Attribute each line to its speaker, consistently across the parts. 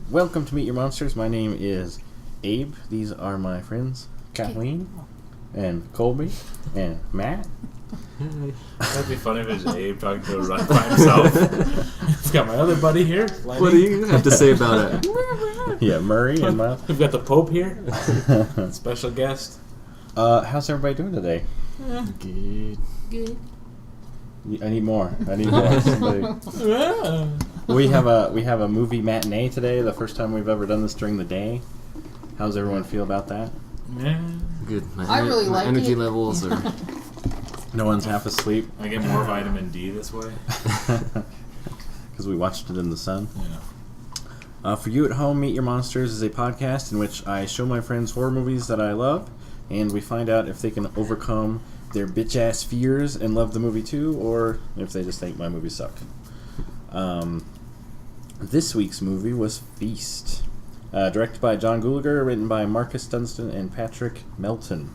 Speaker 1: Welcome to Meet Your Monsters. My name is Abe. These are my friends, Kathleen and Colby and Matt.
Speaker 2: That'd be funny if it was Abe talking to a run by himself. He's got my other buddy here, Lenny.
Speaker 3: What do you have to say about it?
Speaker 1: Yeah, Murray and Miles.
Speaker 2: We've got the Pope here, special guest.
Speaker 1: How's everybody doing today?
Speaker 3: Good.
Speaker 1: I need more. Somebody. We have a movie matinee today. The first time we've ever done this during the day. How's everyone feel about that?
Speaker 2: Yeah.
Speaker 3: Good.
Speaker 4: I really like
Speaker 3: energy
Speaker 4: it.
Speaker 3: levels are.
Speaker 1: No one's half asleep
Speaker 2: I get more vitamin D this way.
Speaker 1: because we watched it in the sun.
Speaker 2: Yeah.
Speaker 1: For you at home, Meet Your Monsters is a podcast in which I show my friends horror movies that I love, and we find out if they can overcome their bitch-ass fears and love the movie too, or if they just think my movie sucked. This week's movie was Feast. Directed by John Gulager, written by Marcus Dunstan and Patrick Melton.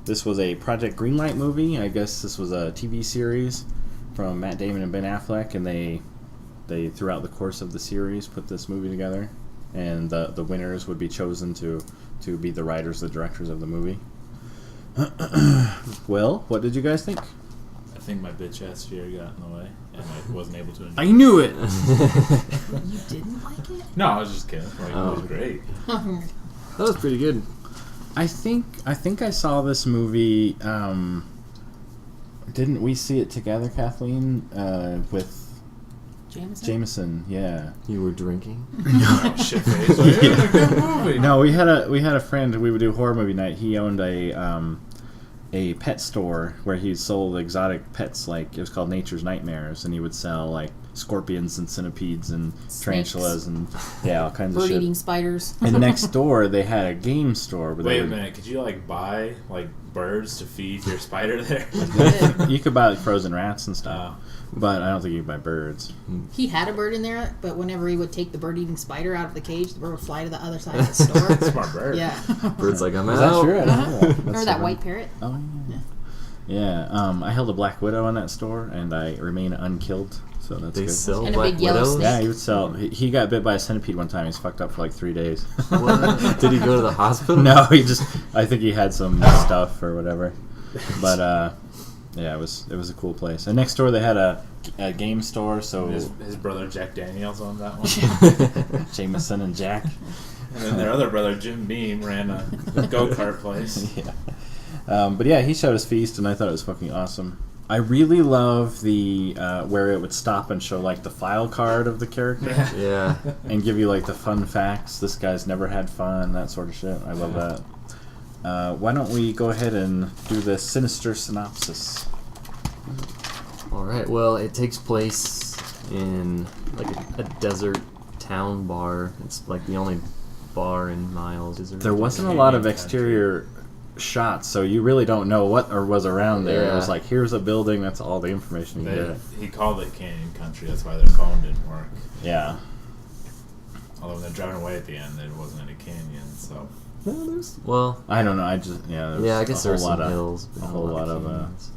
Speaker 1: This was a Project Greenlight movie. I guess this was a TV series from Matt Damon and Ben Affleck, and they throughout the course of the series put this movie together, and the winners would be chosen to be the writers, the directors of the movie. Well, what did you guys think?
Speaker 2: I think my bitch ass fear got in the way, and I wasn't able to enjoy
Speaker 1: I knew it!
Speaker 4: You didn't like it?
Speaker 2: No, I was just kidding. It was great.
Speaker 3: That was pretty good.
Speaker 1: I think I saw this movie. Didn't we see it together, Kathleen? With Jameson, yeah.
Speaker 3: You were drinking?
Speaker 2: No, shit face. Like, it was a good movie.
Speaker 1: No, we had a friend. We would do horror movie night. He owned a pet store where he sold exotic pets. Like, it was called Nature's Nightmares, and he would sell like scorpions and centipedes and tarantulas and all kinds of shit.
Speaker 4: Bird-eating spiders.
Speaker 1: And next door they had a game store. Where
Speaker 2: Wait a minute, could you like buy like birds to feed your spider there?
Speaker 1: You could buy like frozen rats and stuff, but I don't think you could buy birds.
Speaker 4: He had a bird in there, but whenever he would take the bird-eating spider out of the cage, the bird would fly to the other side of the store.
Speaker 2: Smart bird.
Speaker 4: Yeah.
Speaker 3: Bird's like, I'm
Speaker 1: Is
Speaker 3: out.
Speaker 1: that true? I don't know. That's
Speaker 4: Remember that white parrot?
Speaker 1: Oh yeah. Yeah. I held a black widow in that store, and I remain unkilled. So that's
Speaker 3: They
Speaker 1: good.
Speaker 3: sell
Speaker 4: And a
Speaker 3: black
Speaker 4: big yellow
Speaker 3: widows?
Speaker 4: snake.
Speaker 1: Yeah, he would sell. He got bit by a centipede one time. He's fucked up for like 3 days.
Speaker 3: What? Did he go to the hospital?
Speaker 1: No, I think he had some stuff or whatever. But yeah, it was a cool place. And next door they had a game store. So
Speaker 2: His brother Jack Daniels owned that one.
Speaker 1: Jameson and Jack.
Speaker 2: And then their other brother Jim Beam ran a go-kart place.
Speaker 1: Yeah. But yeah, he showed us Feast, and I thought it was fucking awesome. I really love the where it would stop and show like the file card of the character.
Speaker 3: Yeah.
Speaker 1: And give you like the fun facts. This guy's never had fun, that sort of shit. I love that. Why don't we go ahead and do the sinister synopsis?
Speaker 3: Alright, well, it takes place in like a desert town bar. It's like the only bar in Miles.
Speaker 1: There wasn't a lot of exterior shots, so you really don't know what or was around there.
Speaker 3: Yeah.
Speaker 1: It was like, here's a building, that's all the information you get.
Speaker 2: He called it Canyon Country, that's why their phone didn't work.
Speaker 1: Yeah.
Speaker 2: Although when they're driving away at the end, there wasn't any canyon, so...
Speaker 3: Well,
Speaker 1: I don't know, I just, there was
Speaker 3: I guess there
Speaker 1: a
Speaker 3: were
Speaker 1: whole
Speaker 3: some
Speaker 1: lot of
Speaker 3: hills. But
Speaker 1: a
Speaker 3: not
Speaker 1: whole lot of
Speaker 3: canyons.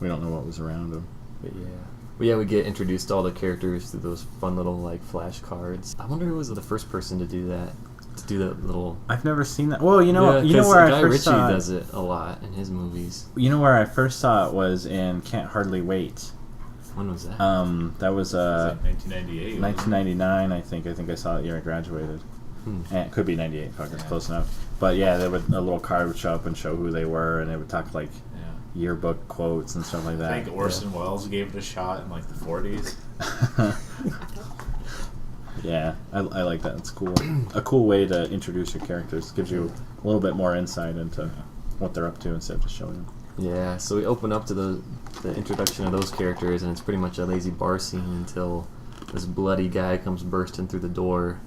Speaker 1: we don't know what was around them.
Speaker 3: But yeah, we get introduced to all the characters through those fun little like flashcards. I wonder who was the first person to do that. To do that little.
Speaker 1: I've never seen that. Well, you know where
Speaker 3: Guy
Speaker 1: I first
Speaker 3: Ritchie
Speaker 1: saw it.
Speaker 3: does it a lot in his movies.
Speaker 1: You know where I first saw it was in Can't Hardly Wait.
Speaker 3: When was that?
Speaker 1: That was
Speaker 2: 1998.
Speaker 1: 1999, I think. I think I saw it the year I graduated. And it could be 98. Fuck, it's close enough. But yeah, a little card would show up and show who they were, and it would talk like yearbook quotes and stuff like that.
Speaker 2: I think Orson Welles gave it a shot in like the 40s.
Speaker 1: Yeah, I like that. It's cool. A cool way to introduce your characters. Gives you a little bit more insight into what they're up to instead of just showing them.
Speaker 3: Yeah, so we open up to the introduction of those characters, and it's pretty much a lazy bar scene until this bloody guy comes bursting through the door.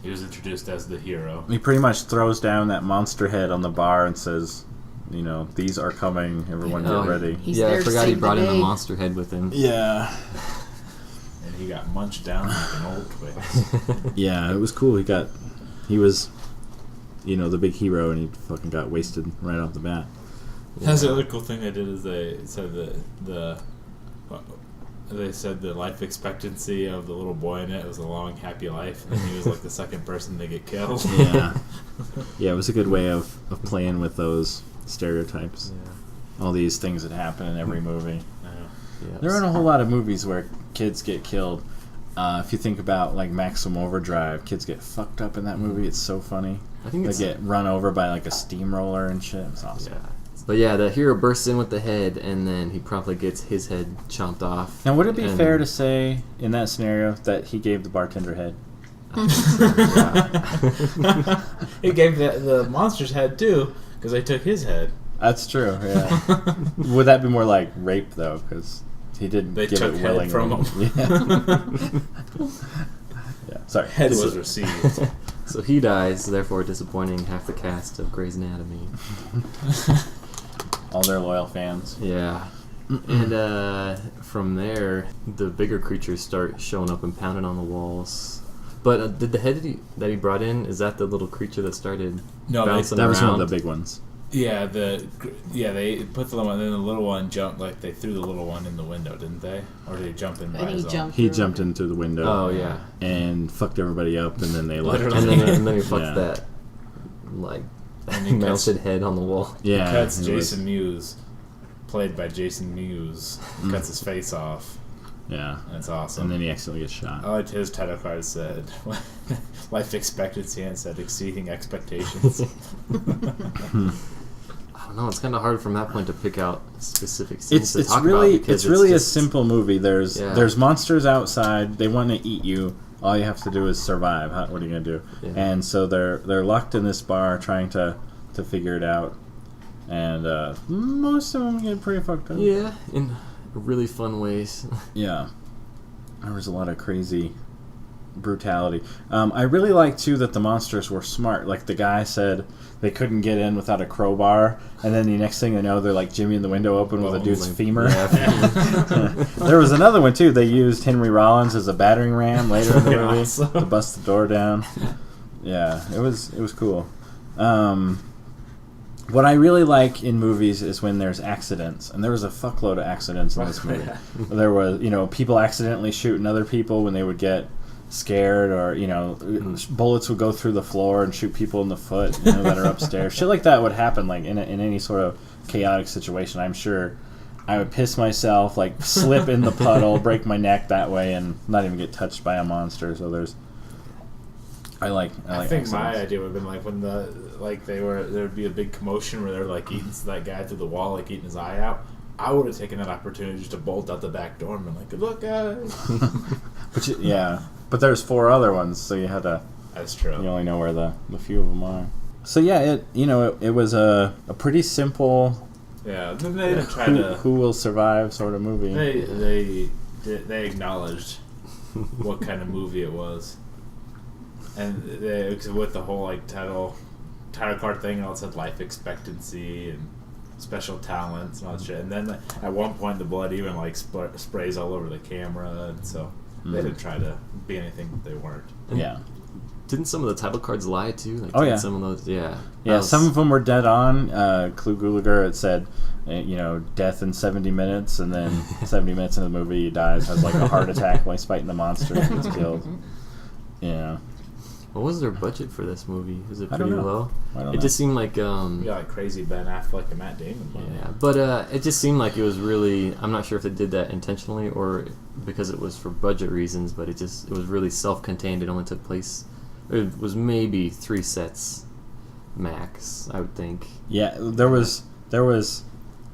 Speaker 2: He was introduced as the hero.
Speaker 1: He pretty much throws down that monster head on the bar and says, these are coming, everyone get ready.
Speaker 3: I forgot he brought in the monster head with him.
Speaker 1: Yeah.
Speaker 2: And he got munched down like an old Twix.
Speaker 1: Yeah, it was cool. He was, the big hero, and he fucking got wasted right off the bat.
Speaker 2: That's the other cool thing they did is they said they said the life expectancy of the little boy in it was a long, happy life, and he was like the second person to get killed.
Speaker 1: Yeah. Yeah, it was a good way of playing with those stereotypes.
Speaker 3: Yeah.
Speaker 1: All these things that happen in every movie.
Speaker 3: Yeah.
Speaker 1: There aren't a whole lot of movies where kids get killed. If you think about like Maximum Overdrive, kids get fucked up in that movie. It's so funny.
Speaker 3: I think
Speaker 1: They
Speaker 3: it's
Speaker 1: get run over by like a steamroller and shit. It's awesome.
Speaker 3: Yeah. But yeah, the hero bursts in with the head, and then he promptly gets his head chomped off.
Speaker 1: Now, would it be
Speaker 3: And-
Speaker 1: fair to say in that scenario that he gave the bartender head?
Speaker 2: He gave the monster's head too, because they took his head.
Speaker 1: That's true. Yeah. Would that be more like rape though? Because he didn't
Speaker 2: They
Speaker 1: give
Speaker 2: took
Speaker 1: it
Speaker 2: head
Speaker 1: willingly.
Speaker 2: from him.
Speaker 1: Yeah. Yeah. Sorry.
Speaker 2: Head was received.
Speaker 3: So he dies, therefore disappointing half the cast of Grey's Anatomy.
Speaker 1: All their loyal fans.
Speaker 3: Yeah. And from there, the bigger creatures start showing up and pounding on the walls. But did the head that he brought in, is that the little creature that started
Speaker 2: No,
Speaker 3: bouncing
Speaker 1: That was
Speaker 3: around?
Speaker 1: one of the big ones.
Speaker 2: Yeah, they put the little one, and then the little one jumped, like they threw the little one in the window, didn't they? Or did he jump in by
Speaker 4: I think
Speaker 2: his
Speaker 4: he
Speaker 2: own?
Speaker 4: jumped.
Speaker 1: He
Speaker 4: through.
Speaker 1: jumped into the window.
Speaker 3: Oh, yeah.
Speaker 1: And fucked everybody up, and then they left.
Speaker 2: Literally.
Speaker 3: And then he fucked
Speaker 1: Yeah.
Speaker 3: that, like,
Speaker 2: And he cuts-
Speaker 3: mounted head on the wall.
Speaker 1: Yeah.
Speaker 2: Cuts
Speaker 1: it was-
Speaker 2: Jason Mewes, played by Jason Mewes, cuts his face off.
Speaker 1: Yeah.
Speaker 2: And it's awesome.
Speaker 1: And then he accidentally gets shot.
Speaker 2: I liked his title card said, life expectancy, and it said exceeding expectations.
Speaker 3: I don't know, it's kind of hard from that point to pick out specific scenes
Speaker 1: It's
Speaker 3: to talk
Speaker 1: really
Speaker 3: about because
Speaker 1: it's really
Speaker 3: just,
Speaker 1: a simple movie. There's
Speaker 3: Yeah.
Speaker 1: there's monsters outside. They want to eat you. All you have to do is survive. What are you gonna do?
Speaker 3: Yeah.
Speaker 1: And so they're locked in this bar trying to figure it out. And most of them get pretty fucked up.
Speaker 3: Yeah, in really fun ways.
Speaker 1: Yeah. There was a lot of crazy brutality. I really like too that the monsters were smart. Like the guy said they couldn't get in without a crowbar, and then the next thing they know, they're like jimmying the window open with a dude's
Speaker 3: like,
Speaker 1: femur.
Speaker 3: yeah.
Speaker 1: There was another one too. They used Henry Rollins as a battering ram later in the
Speaker 2: Pretty
Speaker 1: movie
Speaker 2: awesome.
Speaker 1: to bust the door down. Yeah, it was cool. What I really like in movies is when there's accidents, and there was a fuckload of accidents in this movie. There was, people accidentally shooting other people when they would get scared, or bullets would go through the floor and shoot people in the foot that are upstairs. Shit like that would happen, like in any sort of chaotic situation. I'm sure I would piss myself, like slip in the puddle, break my neck that way, and not even get touched by a monster. So I think
Speaker 2: my
Speaker 1: accidents.
Speaker 2: idea would have been like when there would be a big commotion where they're like eating that guy through the wall, like eating his eye out. I would have taken that opportunity just to bolt out the back door and been like, "Good luck, guys."
Speaker 1: But there's 4 other ones, so you had to.
Speaker 2: That's true.
Speaker 1: You only know where the few of them are. So yeah, it was a pretty simple.
Speaker 2: Yeah, then they didn't try to.
Speaker 1: Who will survive sort of movie.
Speaker 2: They acknowledged what kind of movie it was, and with the whole like title card thing, and all it said life expectancy and special talents and all that shit. And then at one point, the blood even like sprays all over the camera, and so they didn't try to be anything that they weren't.
Speaker 1: Yeah.
Speaker 3: Didn't some of the title cards lie too? Like,
Speaker 1: Oh,
Speaker 3: didn't
Speaker 1: yeah.
Speaker 3: Some of those, yeah.
Speaker 1: Yeah, some of them were dead on. Clu Gulager, it said, death in 70 minutes, and then 70 minutes into the movie, he dies, has like a heart attack while he's fighting the monster and gets killed. Yeah.
Speaker 3: What was their budget for this movie? Was it
Speaker 1: I don't
Speaker 3: pretty
Speaker 1: know.
Speaker 3: low?
Speaker 1: I don't
Speaker 3: It
Speaker 1: know.
Speaker 3: just seemed like
Speaker 2: You got like crazy Ben Affleck and Matt Damon.
Speaker 3: yeah, but it just seemed like it was really. I'm not sure if they did that intentionally or because it was for budget reasons, but it was really self-contained. It only took place. It was maybe 3 sets max, I would think.
Speaker 1: Yeah, there was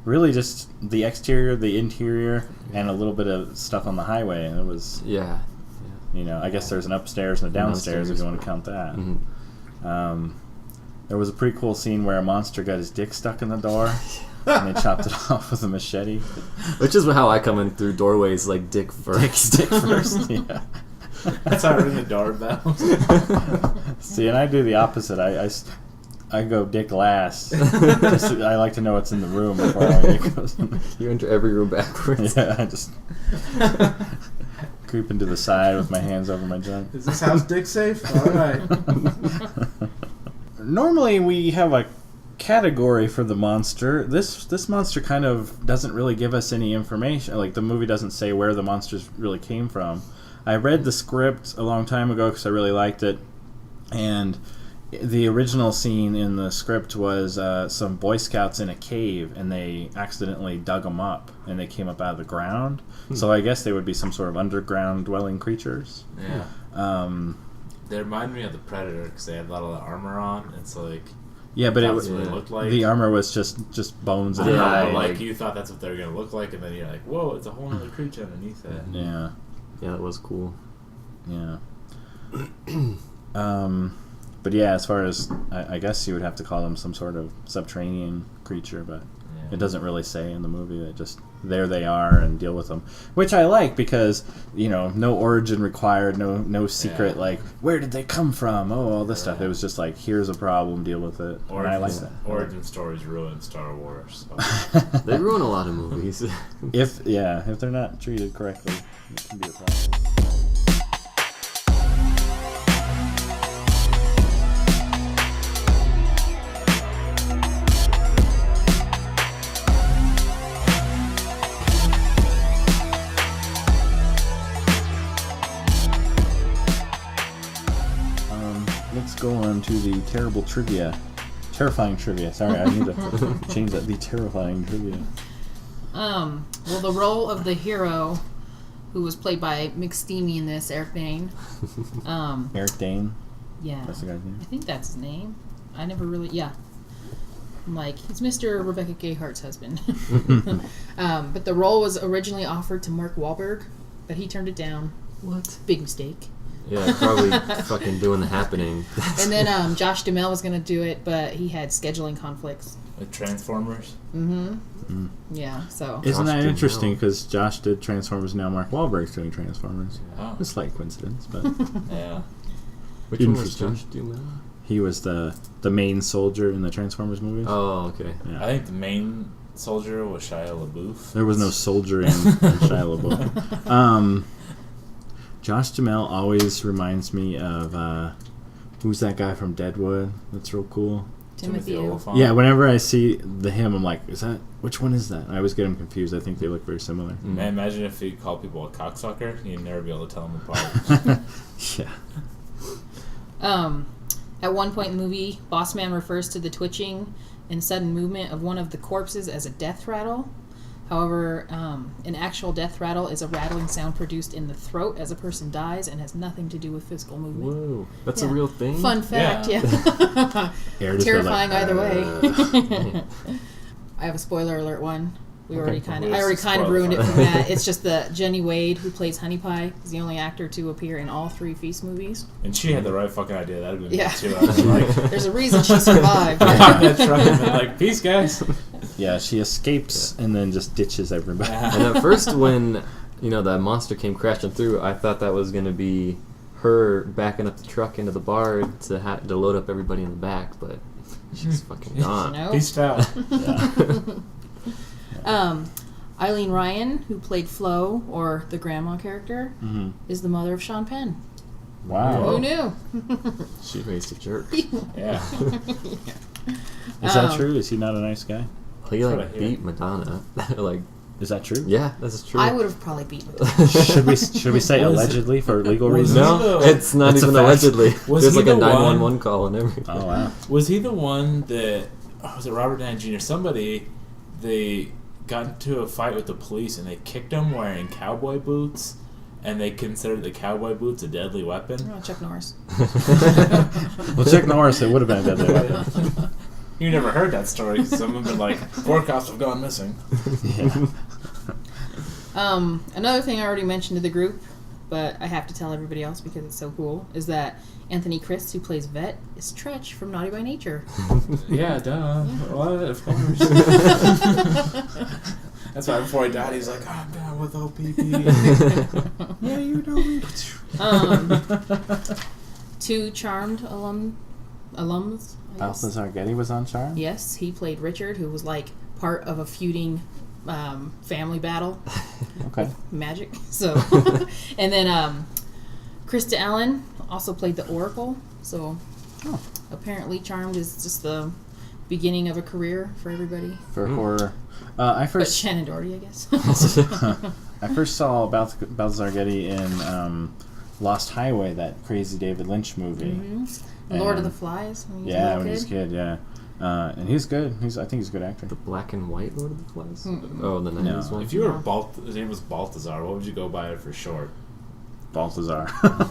Speaker 1: really just the exterior, the interior, and a little bit of stuff on the highway, and it was,
Speaker 3: Yeah.
Speaker 1: I guess there's an upstairs and a downstairs if you want to count that.
Speaker 3: Mhm.
Speaker 1: There was a pretty cool scene where a monster got his dick stuck in the door, and they chopped it off with a machete.
Speaker 3: Which is how I come in through doorways, like dick first.
Speaker 1: Dick first, yeah.
Speaker 2: That's how I ring the doorbell.
Speaker 1: See, and I do the opposite. I go dick last. I like to know what's in the room before I goes in.
Speaker 3: You enter every room backwards.
Speaker 1: Yeah, I just creep into the side with my hands over my junk.
Speaker 2: Is this house dick safe? All right.
Speaker 1: Normally we have a category for the monster. This monster kind of doesn't really give us any information. Like, the movie doesn't say where the monsters really came from. I read the script a long time ago because I really liked it, and the original scene in the script was some Boy Scouts in a cave, and they accidentally dug them up, and they came up out of the ground. So I guess they would be some sort of underground dwelling creatures.
Speaker 2: Yeah. They remind me of the Predator because they had a lot of the armor on. It's like...
Speaker 1: Yeah, but
Speaker 2: that's what it looked like.
Speaker 1: The armor was just bones and
Speaker 2: Yeah,
Speaker 1: hide.
Speaker 2: like you thought that's what they were going to look like, and then you're like, whoa, it's a whole other creature underneath it.
Speaker 1: Yeah.
Speaker 3: Yeah, that was cool.
Speaker 1: Yeah. But yeah, as far as... I guess you would have to call them some sort of subterranean creature, but it doesn't really say in the movie. It just... There they are, and deal with them. Which I like, because, no origin required, no secret, like, where did they come from? Oh, all this stuff. It was just like, here's a problem, deal with it. And I like that.
Speaker 2: Origin stories ruin Star Wars.
Speaker 3: So. They ruin a lot of movies.
Speaker 1: If they're not treated correctly, it can be a problem. Let's go on to the terrifying trivia. Sorry, I need to change that. The terrifying trivia.
Speaker 4: Well, the role of the hero, who was played by McSteamy in this, Eric Dane.
Speaker 1: Eric Dane?
Speaker 4: Yeah.
Speaker 1: That's the guy's name?
Speaker 4: I think that's his name. I never really... Yeah. I'm like, he's Mr. Rebecca Gayhart's husband. But the role was originally offered to Mark Wahlberg, but he turned it down.
Speaker 3: What?
Speaker 4: Big mistake.
Speaker 3: Yeah, probably fucking doing the Happening.
Speaker 4: And then Josh Duhamel was going to do it, but he had scheduling conflicts.
Speaker 2: Like Transformers?
Speaker 4: Mm-hmm. Yeah, so...
Speaker 1: Isn't
Speaker 3: Josh
Speaker 1: that
Speaker 3: Duhamel.
Speaker 1: interesting? Because Josh did Transformers, now Mark Wahlberg's doing Transformers.
Speaker 2: Oh.
Speaker 1: A slight coincidence, but...
Speaker 2: Yeah.
Speaker 3: Which one was
Speaker 1: Interesting.
Speaker 3: Josh Duhamel?
Speaker 1: He was the main soldier in the Transformers movies.
Speaker 3: Oh, okay.
Speaker 1: Yeah.
Speaker 2: I think the main soldier was Shia LaBeouf.
Speaker 1: There was no soldier in Shia LaBeouf. Josh Duhamel always reminds me of who's that guy from Deadwood? That's real cool.
Speaker 4: Timothy
Speaker 2: Olyphant.
Speaker 1: Yeah, whenever I see him, I'm like, which one is that? I always get them confused. I think they look very similar.
Speaker 2: Man, imagine if you called people a cocksucker, you'd never be able to tell them apart.
Speaker 1: Yeah.
Speaker 4: At one point in the movie, Bossman refers to the twitching and sudden movement of one of the corpses as a death rattle. However, an actual death rattle is a rattling sound produced in the throat as a person dies and has nothing to do with physical movement.
Speaker 3: Whoa, that's a
Speaker 4: Yeah.
Speaker 3: real thing?
Speaker 4: Fun fact, yeah.
Speaker 1: Air just
Speaker 4: Terrifying
Speaker 1: went
Speaker 4: either
Speaker 1: like,
Speaker 4: way. I have a spoiler alert one. I already kind
Speaker 2: Well,
Speaker 4: of
Speaker 2: it's
Speaker 4: ruined it
Speaker 2: spoiler.
Speaker 4: from that. It's just that Jenny Wade, who plays Honey Pie, is the only actor to appear in all 3 Feast movies.
Speaker 2: And she had the right fucking idea. That would have been
Speaker 4: Yeah.
Speaker 2: me too. I was like,
Speaker 4: There's a reason she survived.
Speaker 2: that's right. And like, peace, guys.
Speaker 1: Yeah, she escapes and then just ditches everybody.
Speaker 3: And at first when, the monster came crashing through, I thought that was going to be her backing up the truck into the bar to load up everybody in the back, but she's fucking gone.
Speaker 4: No.
Speaker 2: Peace out.
Speaker 1: Yeah.
Speaker 4: Eileen Ryan, who played Flo, or the grandma character,
Speaker 1: Mm-hmm.
Speaker 4: is the mother of Sean Penn.
Speaker 1: Wow.
Speaker 4: Who knew?
Speaker 3: She raised a jerk.
Speaker 2: Yeah.
Speaker 1: Is that true? Is he not a nice guy?
Speaker 3: He
Speaker 2: what I hear.
Speaker 3: beat Madonna.
Speaker 1: Is that true?
Speaker 3: Yeah, that's true.
Speaker 4: I would have probably beaten him.
Speaker 1: Should we say
Speaker 2: Was it-
Speaker 1: allegedly for legal
Speaker 2: was
Speaker 1: reasons?
Speaker 2: it-
Speaker 3: No,
Speaker 2: the-
Speaker 3: it's not
Speaker 1: It's a
Speaker 3: even
Speaker 1: fact.
Speaker 3: allegedly.
Speaker 2: Was
Speaker 3: There's
Speaker 2: he
Speaker 3: like a
Speaker 2: the one-
Speaker 3: 911 call and everything.
Speaker 1: Oh wow.
Speaker 2: Was he the one that... was it Robert Downey Jr.? Somebody, they got into a fight with the police and they kicked him wearing cowboy boots, and they considered the cowboy boots a deadly weapon.
Speaker 4: Oh, Chuck Norris.
Speaker 1: Well, Chuck Norris, it would have been a deadly weapon.
Speaker 2: You never heard that story because some have been like, 4 cops have gone missing.
Speaker 1: Yeah.
Speaker 4: Another thing I already mentioned to the group, but I have to tell everybody else because it's so cool, is that Anthony Christ, who plays Vet, is Tretch from Naughty by Nature.
Speaker 2: Yeah, duh. What? Of course. That's why before he died, he's like, I'm down with OPP.
Speaker 1: Yeah, you know me.
Speaker 4: 2 Charmed alums, I guess.
Speaker 1: Balthazar Getty was on Charm?
Speaker 4: Yes, he played Richard, who was like part of a feuding family battle.
Speaker 1: Okay.
Speaker 4: Magic. So, and then Krista Allen also played the Oracle. So, apparently Charmed is just the beginning of a career for everybody.
Speaker 1: For horror. I
Speaker 4: But
Speaker 1: first
Speaker 4: Shannon Doherty, I guess.
Speaker 1: I first saw Balthazar Getty in Lost Highway, that crazy David Lynch movie.
Speaker 4: Mm-hmm. Lord of the Flies. When he was
Speaker 1: Yeah,
Speaker 4: a
Speaker 1: when he was a kid, yeah. And he's good. I think he's a good actor.
Speaker 3: The black and white Lord of the Flies?
Speaker 4: Mm-mm.
Speaker 3: Oh, the 90s one?
Speaker 2: If you were his name was Balthazar, what would you go by for short?
Speaker 1: Balthazar.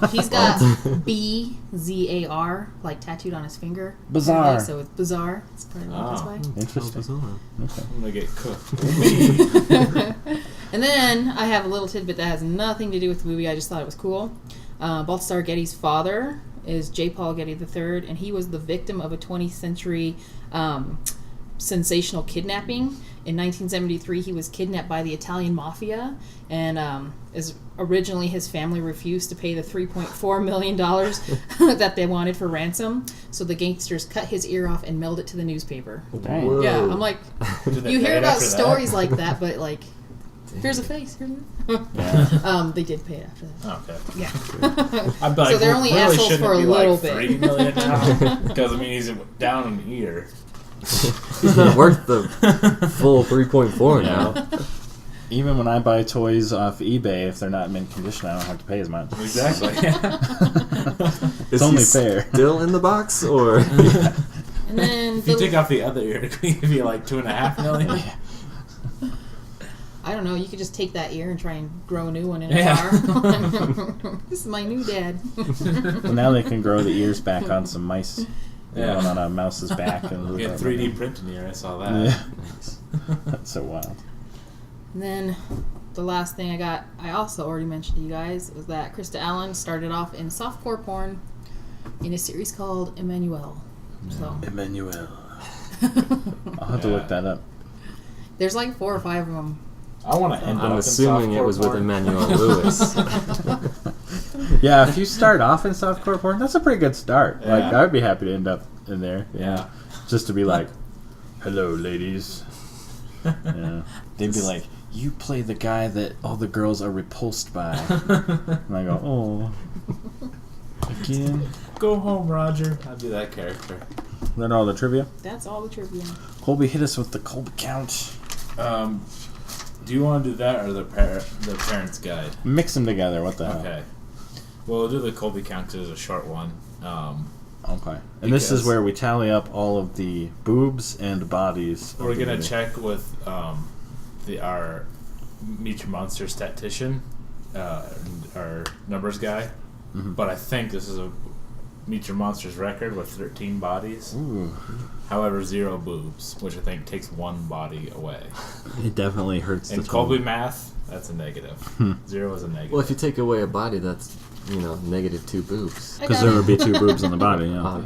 Speaker 4: He's got B-Z-A-R, like, tattooed on his finger.
Speaker 1: Bizarre.
Speaker 4: So it's bizarre. It's probably that's why.
Speaker 1: Interesting. Okay.
Speaker 2: I'm gonna get cooked.
Speaker 4: And then I have a little tidbit that has nothing to do with the movie. I just thought it was cool. Balthazar Getty's father is J. Paul Getty III, and he was the victim of a 20th century sensational kidnapping. In 1973, he was kidnapped by the Italian mafia, and originally his family refused to pay the $3.4 million that they wanted for ransom. So the gangsters cut his ear off and mailed it to the newspaper.
Speaker 1: Dang.
Speaker 3: Whoa.
Speaker 4: Yeah, I'm like, you hear about stories like that, but like, here's a face.
Speaker 1: Yeah.
Speaker 4: They did pay it after that.
Speaker 2: Okay.
Speaker 4: Yeah.
Speaker 2: I'd be like,
Speaker 4: So they're only assholes
Speaker 2: shouldn't
Speaker 4: for a
Speaker 2: it be
Speaker 4: little
Speaker 2: like
Speaker 4: bit.
Speaker 2: $3 million now? Because I mean, he's down an ear.
Speaker 3: He's not worth the full 3.4 now.
Speaker 1: Even when I buy toys off eBay, if they're not in mint condition, I don't have to pay as much.
Speaker 2: Exactly.
Speaker 1: It's only fair.
Speaker 3: Still in the box, or
Speaker 4: And then
Speaker 2: If you take off the other ear, it could be like $2.5 million.
Speaker 4: I don't know. You could just take that ear and try and grow a new one in a
Speaker 2: Yeah.
Speaker 4: car. This is my new dad.
Speaker 1: Well, now they can grow the ears back on some mice.
Speaker 2: Yeah.
Speaker 1: One on a mouse's back. And
Speaker 2: Get 3D printing ear. I saw that.
Speaker 1: Yeah. That's so wild.
Speaker 4: And then the last thing I got, I also already mentioned to you guys, was that Krista Allen started off in softcore porn in a series called Emmanuel. So
Speaker 1: Emmanuel. I'll have to look that up.
Speaker 4: there's like 4 or 5 of them.
Speaker 2: I want to end
Speaker 3: I'm
Speaker 2: up
Speaker 3: assuming
Speaker 2: in
Speaker 3: it was with
Speaker 2: porn.
Speaker 3: Emmanuel Lewis.
Speaker 1: Yeah, if you start off in softcore porn, that's a pretty good start.
Speaker 2: Yeah.
Speaker 1: Like, I would be happy to end up in there.
Speaker 2: Yeah.
Speaker 1: Just to be like, hello, ladies. Yeah. They'd be like, you play the guy that all the girls are repulsed by. And I go, oh. Again?
Speaker 2: Go home, Roger. I'd be that character.
Speaker 1: Is that all the trivia?
Speaker 4: That's all the trivia.
Speaker 1: Colby, hit us with the Colby count.
Speaker 2: Do you want to do that or the parents' guide?
Speaker 1: Mix them together. What the hell?
Speaker 2: Okay. Well, we'll do the Colby count 'cause it's a short one.
Speaker 1: Okay. And this is
Speaker 2: Because-
Speaker 1: where we tally up all of the boobs and bodies. of
Speaker 2: We're
Speaker 1: the
Speaker 2: gonna
Speaker 1: movie.
Speaker 2: check with our Meet Your Monster statistician, our numbers guy.
Speaker 1: Mhm.
Speaker 2: But I think this is a Meet Your Monsters record with 13 bodies.
Speaker 1: Ooh.
Speaker 2: However, 0 boobs, which I think takes 1 body away.
Speaker 1: It definitely hurts
Speaker 2: In
Speaker 1: the
Speaker 2: Colby
Speaker 1: total.
Speaker 2: math, that's a negative. 0 is a negative.
Speaker 3: Well, if you take away a body, that's negative 2 boobs.
Speaker 1: Because there would be 2 boobs on the body, yeah.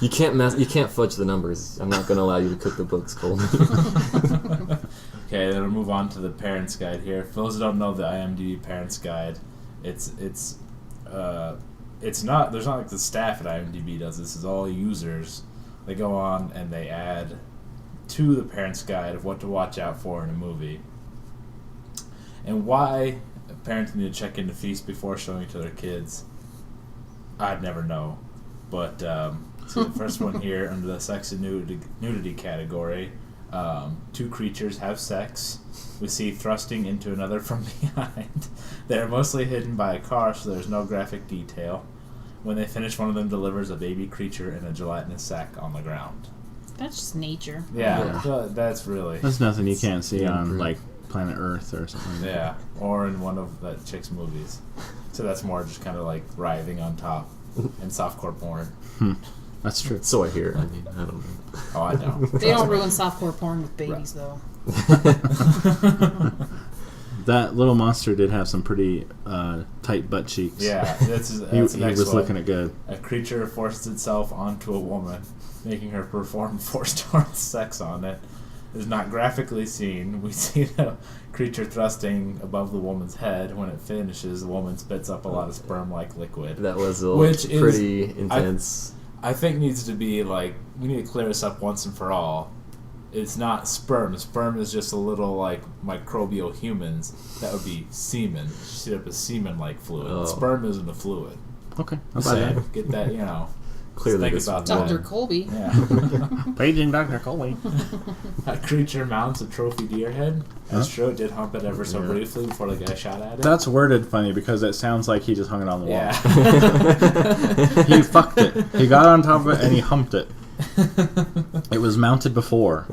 Speaker 3: You can't fudge the numbers. I'm not going to allow you to cook the books, Cole.
Speaker 2: Okay, then we'll move on to the parents' guide here. For those who don't know the IMDb parents' guide, it's not, there's not like the staff at IMDb does this. It's all users. They go on and they add to the parents' guide of what to watch out for in a movie. And why parents need to check into Feast before showing it to their kids, I'd never know. But so the first one here under the sex and nudity category, 2 creatures have sex. We see thrusting into another from behind. They are mostly hidden by a car, so there's no graphic detail. When they finish, one of them delivers a baby creature in a gelatinous sack on the ground.
Speaker 4: That's just nature.
Speaker 2: Yeah, that's really...
Speaker 1: That's nothing you can't see on,
Speaker 3: Improve.
Speaker 1: like, Planet Earth or something.
Speaker 2: Yeah, or in one of that chick's movies. So that's more just kind of like writhing on top in softcore porn.
Speaker 1: That's true.
Speaker 3: So I hear. I mean, I don't know.
Speaker 2: Oh, I know.
Speaker 4: They don't ruin softcore porn with babies, though.
Speaker 1: That little monster did have some pretty tight butt cheeks.
Speaker 2: Yeah, that's
Speaker 1: He
Speaker 2: the next
Speaker 1: was
Speaker 2: one.
Speaker 1: looking at good.
Speaker 2: A creature forces itself onto a woman, making her perform forced oral sex on it. It is not graphically seen. We see the creature thrusting above the woman's head. When it finishes, the woman spits up a lot of sperm-like liquid.
Speaker 3: That was
Speaker 2: Which is-
Speaker 3: pretty intense.
Speaker 2: I think needs to be like, we need to clear this up once and for all. It's not sperm. Sperm is just a little like microbial humans. That would be semen. You see up as semen-like fluid.
Speaker 3: Oh.
Speaker 2: Sperm isn't a fluid.
Speaker 1: Okay. How
Speaker 2: Just
Speaker 1: about
Speaker 2: saying,
Speaker 1: that?
Speaker 2: get that,
Speaker 3: Clearly,
Speaker 2: Think
Speaker 3: this
Speaker 2: about
Speaker 3: one.
Speaker 4: Dr. Colby.
Speaker 2: Yeah.
Speaker 1: Paging Dr. Coley.
Speaker 2: A creature mounts a trophy deer head. And Strode did hump it ever so briefly before the guy shot at it.
Speaker 1: That's worded funny because it sounds like he just hung it on the wall.
Speaker 2: Yeah.
Speaker 1: He fucked it. He got on top of it and he humped it. It was mounted before.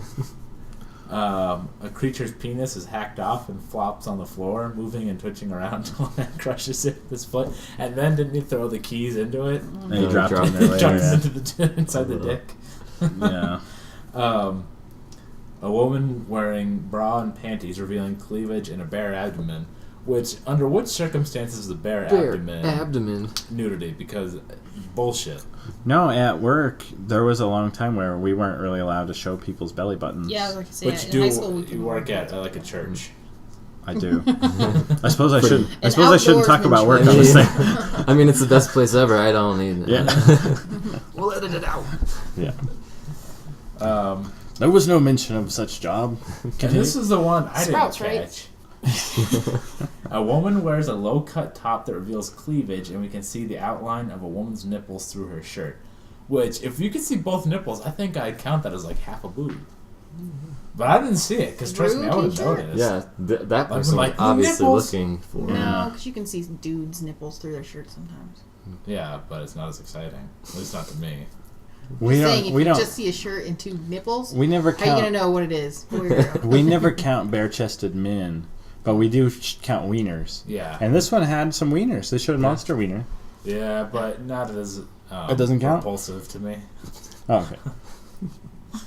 Speaker 2: A creature's penis is hacked off and flops on the floor, moving and twitching around until it crushes it with his foot. And then didn't he throw the keys into it?
Speaker 1: And he
Speaker 3: No,
Speaker 1: dropped it in there
Speaker 2: He
Speaker 1: later.
Speaker 2: drops
Speaker 1: Yeah.
Speaker 2: into inside the dick.
Speaker 1: Yeah.
Speaker 2: A woman wearing bra and panties revealing cleavage and a bare abdomen. Under which circumstances is the bare abdomen nudity? Because bullshit.
Speaker 1: No, at work, there was a long time where we weren't really allowed to show people's belly buttons.
Speaker 4: Yeah, like I say,
Speaker 2: But
Speaker 4: in high school we
Speaker 2: you work at like a church.
Speaker 1: I do. I suppose I should. I
Speaker 4: An
Speaker 1: suppose I shouldn't talk about work on this thing.
Speaker 3: I mean, it's the best place ever. I don't need it.
Speaker 1: Yeah.
Speaker 3: We'll edit it out.
Speaker 1: Yeah. There was no mention of such job.
Speaker 2: And this is the one I
Speaker 4: Sprouts,
Speaker 2: didn't
Speaker 4: right?
Speaker 2: catch. A woman wears a low-cut top that reveals cleavage, and we can see the outline of a woman's nipples through her shirt. Which, if you could see both nipples, I think I'd count that as like half a booty. But I didn't see it, because trust me, I would have
Speaker 4: Teacher?
Speaker 2: noticed.
Speaker 3: Yeah, that
Speaker 2: Like,
Speaker 3: person
Speaker 2: like,
Speaker 3: was obviously
Speaker 2: nipples?
Speaker 3: looking for.
Speaker 4: No, because you can see dudes' nipples through their shirts sometimes.
Speaker 2: Yeah, but it's not as exciting. At least not to me.
Speaker 1: We
Speaker 4: Saying
Speaker 1: don't.
Speaker 4: if
Speaker 1: We
Speaker 4: you
Speaker 1: don't.
Speaker 4: just see a shirt and two nipples,
Speaker 1: We never
Speaker 4: how are you
Speaker 1: count.
Speaker 4: gonna know what it is? Boy or girl?
Speaker 1: We never count bare-chested men, but we do count wieners.
Speaker 2: Yeah.
Speaker 1: And this one had some wieners. They showed a monster wiener.
Speaker 2: Yeah, but not as
Speaker 1: It doesn't count?
Speaker 2: repulsive to me.
Speaker 1: Oh, okay.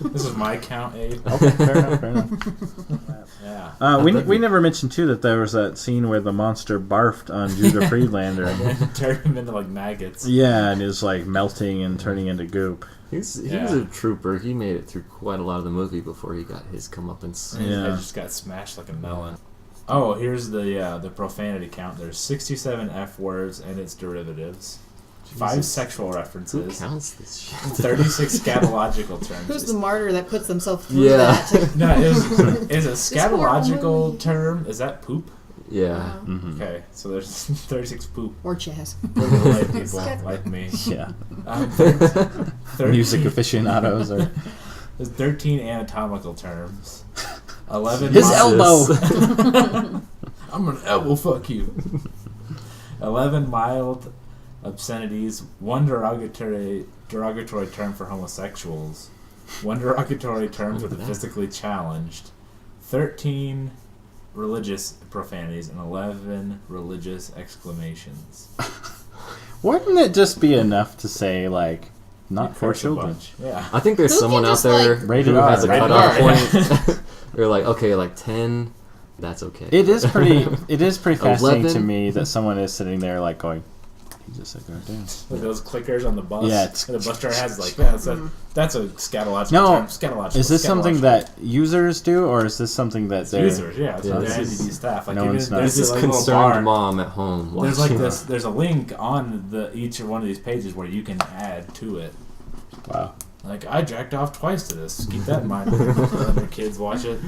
Speaker 2: This is my count, Abe.
Speaker 1: Okay, fair enough. Fair enough.
Speaker 2: Yeah.
Speaker 1: We never mentioned too that there was that scene where the monster barfed on Judah Friedlander.
Speaker 2: And turn him into like maggots.
Speaker 1: Yeah, and is like melting and turning into goop.
Speaker 3: He was
Speaker 2: Yeah.
Speaker 3: a trooper. He made it through quite a lot of the movie before he got his comeuppance.
Speaker 1: Yeah.
Speaker 2: I just got smashed like a melon. Oh, here's the profanity count. There's 67 F words and its derivatives. 5
Speaker 3: Jesus.
Speaker 2: sexual
Speaker 3: Who
Speaker 2: references.
Speaker 3: counts this shit?
Speaker 2: 36 scatological terms.
Speaker 4: Who's the martyr that puts themselves through
Speaker 3: Yeah.
Speaker 4: that?
Speaker 2: No, is a
Speaker 4: horrible
Speaker 2: scatological
Speaker 4: movie.
Speaker 2: term, is that poop?
Speaker 3: Yeah.
Speaker 1: Mm-hmm.
Speaker 2: Okay, so there's 36 poop
Speaker 4: Or Chaz.
Speaker 2: for the lay people like me.
Speaker 1: Yeah.
Speaker 2: 30,
Speaker 1: Music aficionados are.
Speaker 2: There's 13 anatomical terms. 11
Speaker 1: His
Speaker 2: mild-
Speaker 1: elbow.
Speaker 2: I'm gonna elbow fuck you. 11 mild obscenities. 1 derogatory term for homosexuals. 1 derogatory term for the physically challenged. 13 religious profanities and 11 religious exclamations.
Speaker 1: Wouldn't it just be enough to say like, not for
Speaker 2: Curse a
Speaker 1: children?
Speaker 2: bunch. Yeah.
Speaker 3: I think there's
Speaker 4: Who can
Speaker 3: someone out
Speaker 4: just,
Speaker 3: there
Speaker 4: like-
Speaker 1: Rated
Speaker 3: who
Speaker 1: R,
Speaker 3: has a
Speaker 1: rated
Speaker 3: cutoff
Speaker 2: R.
Speaker 3: point. They're like, okay, like 10, that's okay.
Speaker 1: It is pretty fascinating to
Speaker 3: 11?
Speaker 1: me that someone is sitting there like going, he just said goddamn.
Speaker 2: Like those clickers on the bus.
Speaker 1: Yeah, it's-
Speaker 2: And the bus driver has like that's a scatological
Speaker 1: No,
Speaker 2: term. Scatological.
Speaker 1: Is this something
Speaker 2: scatological.
Speaker 1: that users do, or is this something that they're...
Speaker 2: users? Yeah, it's
Speaker 3: Yeah,
Speaker 2: on
Speaker 3: this
Speaker 2: the
Speaker 3: is-
Speaker 2: NDD staff. Like
Speaker 1: no
Speaker 2: even
Speaker 1: one's not-
Speaker 2: there's
Speaker 3: This is
Speaker 2: like little
Speaker 3: concerned
Speaker 2: bar.
Speaker 3: mom at home.
Speaker 2: There's like
Speaker 3: watching.
Speaker 2: this. There's a link on each one of these pages where you can add to it.
Speaker 1: Wow.
Speaker 2: Like I jacked off twice to this. Keep that in mind when other kids watch it.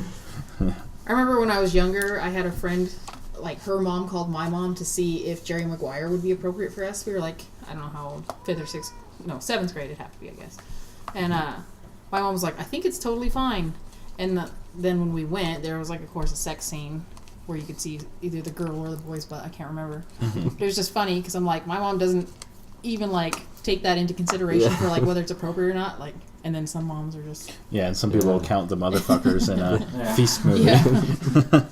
Speaker 4: I remember when I was younger, I had a friend, like her mom called my mom to see if Jerry Maguire would be appropriate for us. We were like, I don't know how old, 5th or 6th, no, 7th grade it'd have to be, I guess. And my mom was like, I think it's totally fine. And then when we went, there was like, of course, a sex scene where you could see either the girl or the boy's butt. I can't remember. But it was just funny because I'm like, my mom doesn't even like take that into consideration for like whether it's appropriate or not. Like, and then some moms are just
Speaker 1: Yeah, and some people will count the motherfuckers in a
Speaker 2: Yeah.
Speaker 1: feast movie.
Speaker 4: Yeah.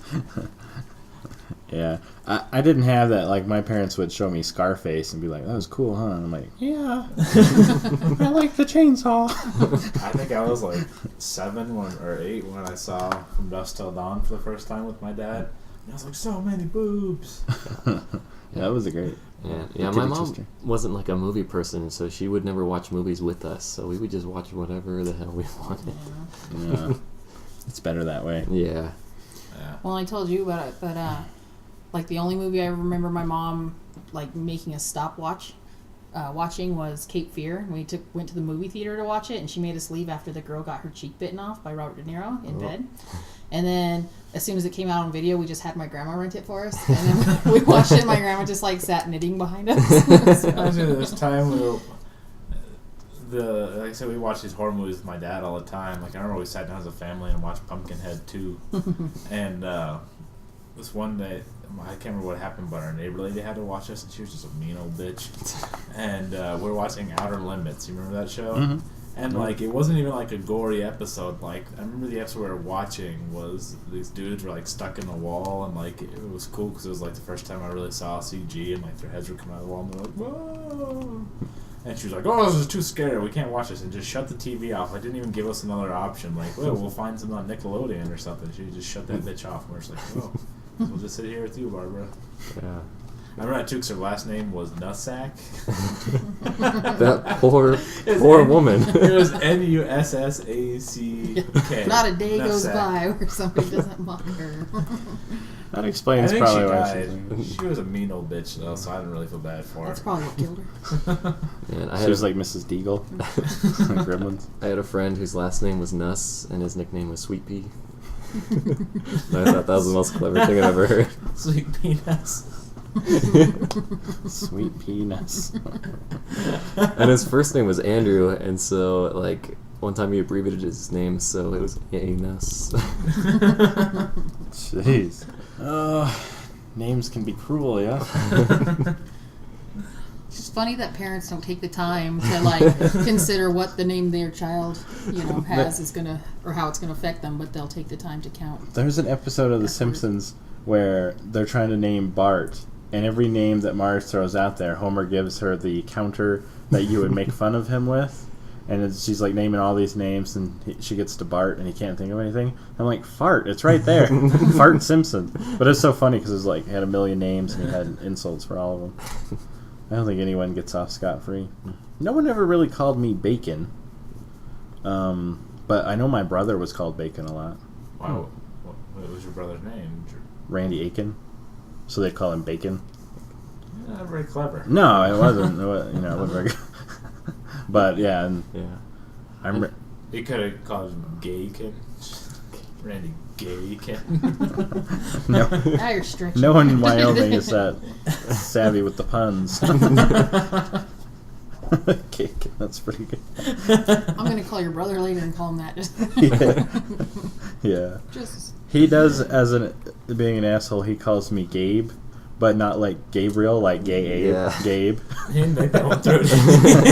Speaker 1: Yeah. I didn't have that. Like, my parents would show me Scarface and be like, that was cool, huh? And I'm like, yeah. I like the chainsaw.
Speaker 2: I think I was like 7 or 8 when I saw From Dusk Till Dawn for the first time with my dad. And I was like, so many boobs.
Speaker 1: Yeah, that was a great...
Speaker 3: Yeah,
Speaker 1: Titty
Speaker 3: my mom
Speaker 1: twister.
Speaker 3: wasn't like a movie person, so she would never watch movies with us. So we would just watch whatever the hell we wanted.
Speaker 1: Yeah. It's better that way.
Speaker 3: Yeah.
Speaker 2: Yeah.
Speaker 4: Well, I told you about it, but like the only movie I remember my mom like making us stop watching was Cape Fear. We went to the movie theater to watch it, and she made us leave after the girl got her cheek bitten off by Robert De Niro in bed. And then as soon as it came out on video, we just had my grandma rent it for us, and then we watched it. And my grandma just like sat knitting behind us.
Speaker 2: Actually, this time like I said, we watch these horror movies with my dad all the time. Like I remember we sat down as a family and watched Pumpkinhead 2. And this one day, I can't remember what happened, but our neighbor lady had to watch us, and she was just a mean old bitch. And we were watching Outer Limits. You remember that show?
Speaker 1: Mm-hmm.
Speaker 2: And like it wasn't even like a gory episode. Like I remember the episode we were watching was these dudes were like stuck in the wall, and like it was cool because it was like the first time I really saw CG, and like their heads were coming out of the wall, and they're like, whoa. And she was like, "Oh, this is too scary. We can't watch this." And just shut the TV off. Like, didn't even give us another option. Like, well, we'll find something on Nickelodeon or something. She just shut that bitch off. And we're just like, "Oh, we'll just sit here with you, Barbara."
Speaker 3: Yeah.
Speaker 2: I remember that too, 'cause her last name was Nussack.
Speaker 3: That poor woman.
Speaker 2: It was Nussack.
Speaker 4: Not a day goes
Speaker 2: Nussack.
Speaker 4: by where somebody doesn't mock her.
Speaker 1: That
Speaker 2: I
Speaker 1: explains
Speaker 2: think
Speaker 1: probably
Speaker 2: she
Speaker 1: why
Speaker 2: died.
Speaker 1: she's
Speaker 2: She was a mean old bitch, though, so I didn't really feel bad for her.
Speaker 4: That's probably what killed her.
Speaker 3: And
Speaker 1: She was like Mrs. Deagle. Gremlins.
Speaker 3: I had a friend whose last name was Nuss, and his nickname was Sweet Pea. I thought that was the most clever thing I've ever heard.
Speaker 2: Sweet peanuts.
Speaker 1: Sweet penis.
Speaker 3: And his first name was Andrew, and so like one time he abbreviated his name, so it was Nuss.
Speaker 1: Jeez. Names can be cruel, yeah?
Speaker 4: It's just funny that parents don't take the time to like consider what the name their child, has is gonna, or how it's gonna affect them, but they'll take the time to count.
Speaker 1: There's an episode of The Simpsons where they're trying to name Bart, and every name that Marge throws out there, Homer gives her the counter that you would make fun of him with. And she's like naming all these names, and she gets to Bart, and he can't think of anything. I'm like, fart, it's right there. Fart and Simpson. But it's so funny because it was like, he had a million names, and he had insults for all of them. I don't think anyone gets off scot-free. No one ever really called me Bacon. But I know my brother was called Bacon a lot.
Speaker 2: Wow. What was your brother's name?
Speaker 1: Randy Aiken. So they'd call him Bacon.
Speaker 2: Not very clever.
Speaker 1: No, it wasn't. It wasn't very good. But yeah, and
Speaker 3: Yeah.
Speaker 2: You could have called him Gaykin. Randy Gaykin.
Speaker 1: no,
Speaker 4: Now you're stretching.
Speaker 1: no one in Wyoming is that savvy with the puns. Cake, that's pretty good.
Speaker 4: I'm gonna call your brother later and call him that.
Speaker 1: Yeah.
Speaker 4: Just
Speaker 1: He does, being an asshole, he calls me Gabe, but not like Gabriel, like gay Abe.
Speaker 3: Yeah.
Speaker 1: Gabe.
Speaker 2: He didn't make that one through.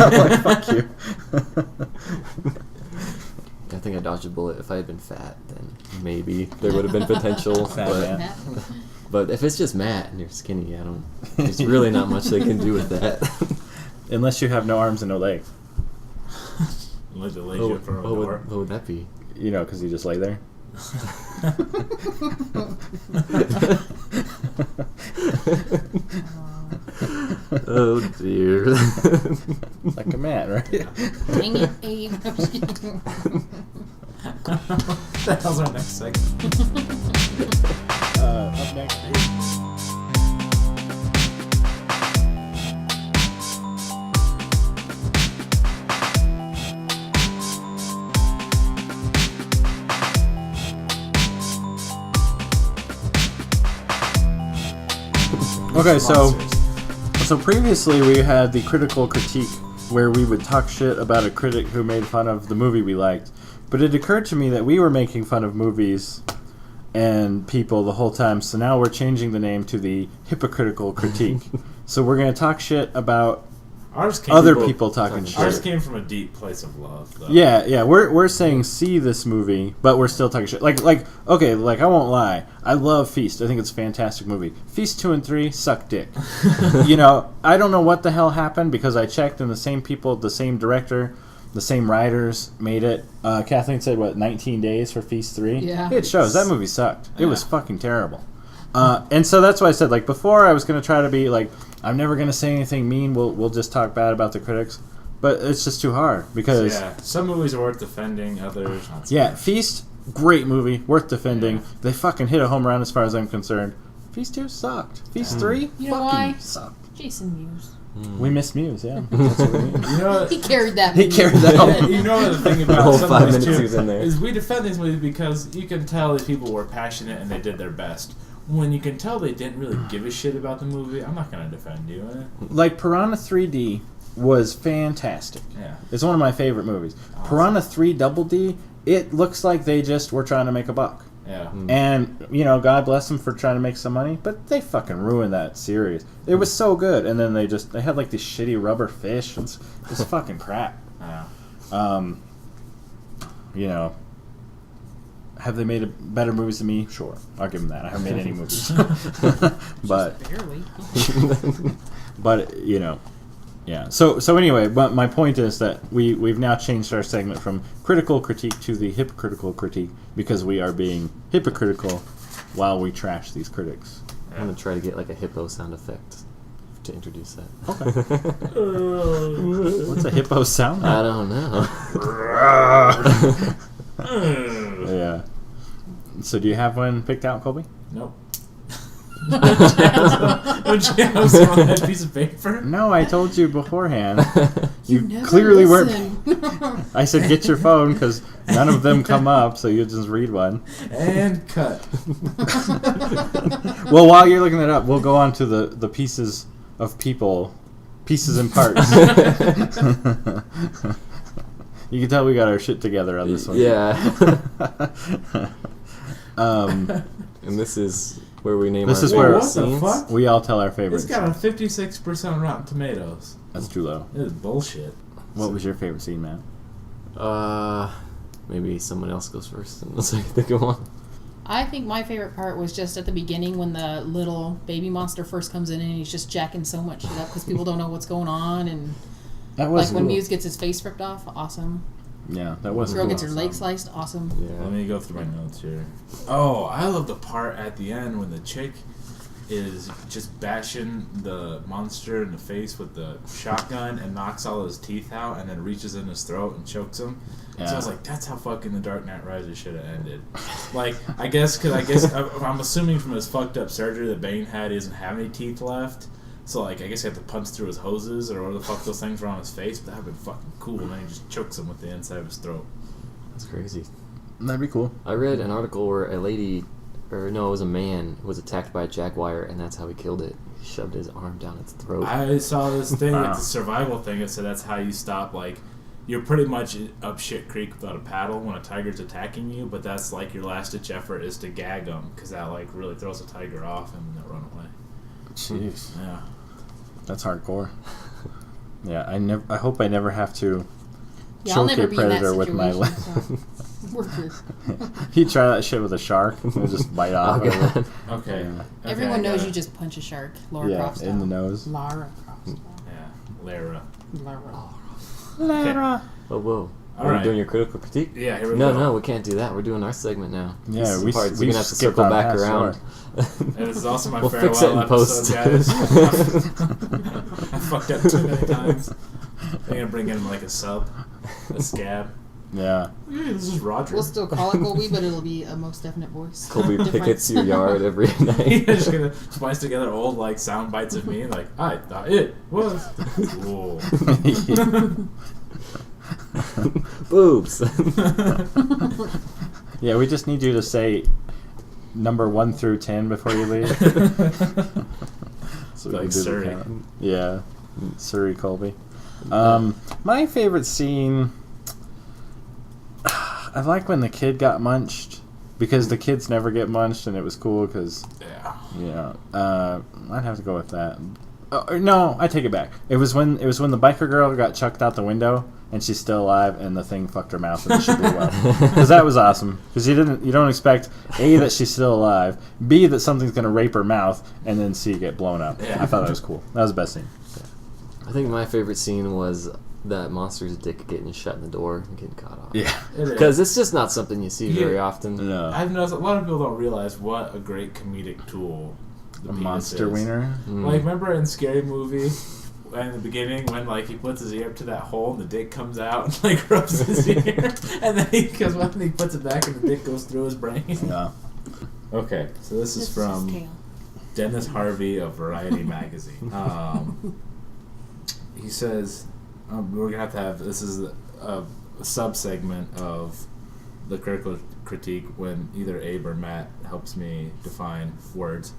Speaker 1: I'm like, fuck you.
Speaker 3: I think I dodged a bullet. If I had been fat, then maybe there would have been potential.
Speaker 1: Fat
Speaker 3: but,
Speaker 1: Matt.
Speaker 3: but if it's just Matt and you're skinny, there's really not much they can do with that.
Speaker 1: Unless you have no arms and no legs.
Speaker 2: Let the lady up from the door.
Speaker 3: What would that be?
Speaker 1: You know, because you just lay there.
Speaker 3: Oh dear.
Speaker 1: Like a man, right?
Speaker 4: dang it, Abe.
Speaker 2: That was our next segment.
Speaker 1: Up next. Okay, so previously we had the critical critique where we would talk shit about a critic who made fun of the movie we liked. But it occurred to me that we were making fun of movies and people the whole time, so now we're changing the name to the hypocritical critique. So we're going to talk shit about other people talking shit.
Speaker 2: Ours came from a deep place of love, though.
Speaker 1: Yeah, we're saying see this movie, but we're still talking shit. Like okay, I won't lie. I love Feast. I think it's a fantastic movie. Feast 2 and 3 suck dick. I don't know what the hell happened because I checked and the same people, the same director, the same writers made it. Kathleen said 19 days for Feast 3.
Speaker 4: Yeah.
Speaker 1: It shows that movie sucked. It was fucking terrible. And so that's why I said before I was going to try to be I'm never going to say anything mean. We'll just talk bad about the critics. But it's just too hard because
Speaker 2: some movies are worth defending, others not so much.
Speaker 1: Feast, great movie, worth defending.
Speaker 2: Yeah.
Speaker 1: They fucking hit a home run as far as I'm concerned. Feast 2 sucked. Feast 3
Speaker 4: You know
Speaker 1: fucking
Speaker 4: why?
Speaker 1: sucked.
Speaker 4: Jason Mewes.
Speaker 1: We missed Muse, yeah. That's what we mean.
Speaker 2: You know,
Speaker 4: He carried that.
Speaker 1: He carried that home.
Speaker 2: you know the thing
Speaker 3: The
Speaker 2: about
Speaker 3: whole
Speaker 2: some
Speaker 3: 5
Speaker 2: movies
Speaker 3: minutes
Speaker 2: too,
Speaker 3: he was in there.
Speaker 2: is we defend these movies because you can tell these people were passionate and they did their best. When you can tell they didn't really give a shit about the movie, I'm not going to defend you.
Speaker 1: Like Piranha 3D was fantastic.
Speaker 2: Yeah.
Speaker 1: It's one of my favorite movies.
Speaker 2: Awesome.
Speaker 1: Piranha 3 Double D, it looks like they just were trying to make a buck.
Speaker 2: Yeah.
Speaker 1: And, God bless them for trying to make some money, but they fucking ruined that series. It was so good, and then they had like these shitty rubber fish. It's fucking crap.
Speaker 2: Yeah.
Speaker 1: Have they made better movies than me? Sure. I'll give them that. I haven't made any movies. But,
Speaker 4: Barely.
Speaker 1: yeah. So anyway, but my point is that we've now changed our segment from critical critique to the hypocritical critique because we are being hypocritical while we trash these critics.
Speaker 3: I'm going to try to get like a hippo sound effect to introduce that.
Speaker 1: Okay. What's a hippo sound?
Speaker 3: I don't know.
Speaker 1: Yeah. So do you have one picked out, Colby?
Speaker 2: Nope. Don't you have some on that piece of paper?
Speaker 1: No, I told you beforehand. You
Speaker 4: Never
Speaker 1: clearly
Speaker 4: listen.
Speaker 1: weren't. I said get your phone because none of them come up, so you just read one.
Speaker 2: And cut.
Speaker 1: Well, while you're looking that up, we'll go on to the pieces of people, pieces and parts. You can tell we got our shit together on this one.
Speaker 3: Yeah. And this is where we name
Speaker 1: This
Speaker 3: our
Speaker 1: is where-
Speaker 2: What the
Speaker 3: scenes.
Speaker 2: fuck?
Speaker 1: We all tell our favorites.
Speaker 2: It's got a 56% on Rotten Tomatoes.
Speaker 1: That's too low.
Speaker 2: It is bullshit.
Speaker 1: What was your favorite scene, man?
Speaker 3: Maybe someone else goes first unless I can think of one.
Speaker 4: I think my favorite part was just at the beginning when the little baby monster first comes in and he's just jacking so much shit up because people don't know what's going on, and
Speaker 1: That was
Speaker 4: like when
Speaker 1: cool.
Speaker 4: Muse gets his face ripped off, awesome.
Speaker 1: Yeah, that was
Speaker 4: Girl
Speaker 1: cool.
Speaker 4: gets her leg sliced, awesome.
Speaker 3: Yeah.
Speaker 2: Let me go through my notes here. Oh, I love the part at the end when the chick is just bashing the monster in the face with the shotgun and knocks all his teeth out and then reaches in his throat and chokes him. So I was like, that's how fucking The Dark Knight Rises should have ended. Like, because I'm assuming from his fucked up surgery that Bane had, he doesn't have any teeth left. So, like, I guess he had to punch through his hoses or whatever the fuck those things were on his face, but that would have been fucking cool. And then he just chokes him with the inside of his throat.
Speaker 3: That's crazy.
Speaker 1: That'd be cool.
Speaker 3: I read an article where a lady, or no, it was a man, was attacked by a jaguar, and that's how he killed it. He shoved his arm down its throat.
Speaker 2: I saw this thing,
Speaker 1: Wow.
Speaker 2: it's a survival thing, it said that's how you stop, like, you're pretty much up shit creek without a paddle when a tiger's attacking you, but that's, like, your last-ditch effort is to gag them, because that, like, really throws a tiger off and they'll run away.
Speaker 1: Jeez,
Speaker 2: Yeah.
Speaker 1: that's hardcore. Yeah, I hope I never have to
Speaker 4: Yeah, I'll
Speaker 1: choke
Speaker 4: never
Speaker 1: a
Speaker 4: be in that
Speaker 1: predator with my leg.
Speaker 4: situation, so we're good.
Speaker 1: You try that shit with a shark, it'll just bite off.
Speaker 3: Oh, God.
Speaker 2: Okay.
Speaker 1: Yeah.
Speaker 4: Everyone
Speaker 2: I
Speaker 4: knows
Speaker 2: gotta-
Speaker 4: you just punch a shark. Laura
Speaker 1: Yeah,
Speaker 4: Croft style.
Speaker 1: in the nose.
Speaker 4: Lara Croft style.
Speaker 2: Yeah, Lara.
Speaker 4: Lara.
Speaker 1: Lara.
Speaker 3: Oh, whoa.
Speaker 2: All
Speaker 3: Are
Speaker 2: right.
Speaker 3: we doing your critical critique?
Speaker 2: Yeah, here we
Speaker 3: No,
Speaker 2: go.
Speaker 3: no, we can't do that. We're doing our segment now.
Speaker 1: Yeah,
Speaker 3: These
Speaker 1: we
Speaker 3: parts,
Speaker 1: we
Speaker 3: we're going to have to
Speaker 1: skipped
Speaker 3: circle
Speaker 1: on
Speaker 3: back
Speaker 1: past,
Speaker 3: around.
Speaker 2: And this is also my
Speaker 3: We'll
Speaker 2: farewell
Speaker 3: fix it in
Speaker 2: episode,
Speaker 3: post.
Speaker 2: guys. I fucked up too many times. I'm going to bring in, like, a sub. A scab.
Speaker 1: Yeah.
Speaker 2: Hey, this is Roger.
Speaker 4: We'll still call it Colby, but it'll be a most definite voice.
Speaker 3: Colby
Speaker 4: Different.
Speaker 3: pickets your yard every
Speaker 2: You're
Speaker 3: night.
Speaker 2: just gonna splice together old like sound bites of me, like I thought it was. Whoa.
Speaker 3: Boobs.
Speaker 1: Yeah, we just need you to say number 1 through 10 before you leave. So we
Speaker 2: Like
Speaker 1: can do the
Speaker 2: Surrey.
Speaker 1: count. Yeah, Surrey Colby. My favorite scene. I like when the kid got munched because the kids never get munched, and it was cool because
Speaker 2: Yeah.
Speaker 1: I'd have to go with that. No, I take it back. It was when the biker girl got chucked out the window and she's still alive, and the thing fucked her mouth and she blew up. Because that was awesome. Because you don't expect A, that she's still alive, B, that something's gonna rape her mouth, and then C, get blown up.
Speaker 2: Yeah.
Speaker 1: I thought that was cool. That was the best scene.
Speaker 3: I think my favorite scene was that monster's dick getting shut in the door and getting caught off.
Speaker 1: Yeah.
Speaker 3: Because it's just not something you see very often.
Speaker 1: No.
Speaker 2: I've noticed a lot of people don't realize what a great comedic tool the
Speaker 1: A
Speaker 2: penis
Speaker 1: monster
Speaker 2: is.
Speaker 1: wiener.
Speaker 3: Mm.
Speaker 2: Like, remember in Scary Movie, in the beginning, when like he puts his ear up to that hole and the dick comes out and like rubs his ear, and then he goes up and he puts it back and the dick goes through his brain.
Speaker 1: Yeah.
Speaker 2: Okay, so this is
Speaker 4: This
Speaker 2: from
Speaker 4: his tail.
Speaker 2: Dennis Harvey of Variety magazine. He says we're gonna have to have this is a sub segment of the critical critique when either Abe or Matt helps me define words.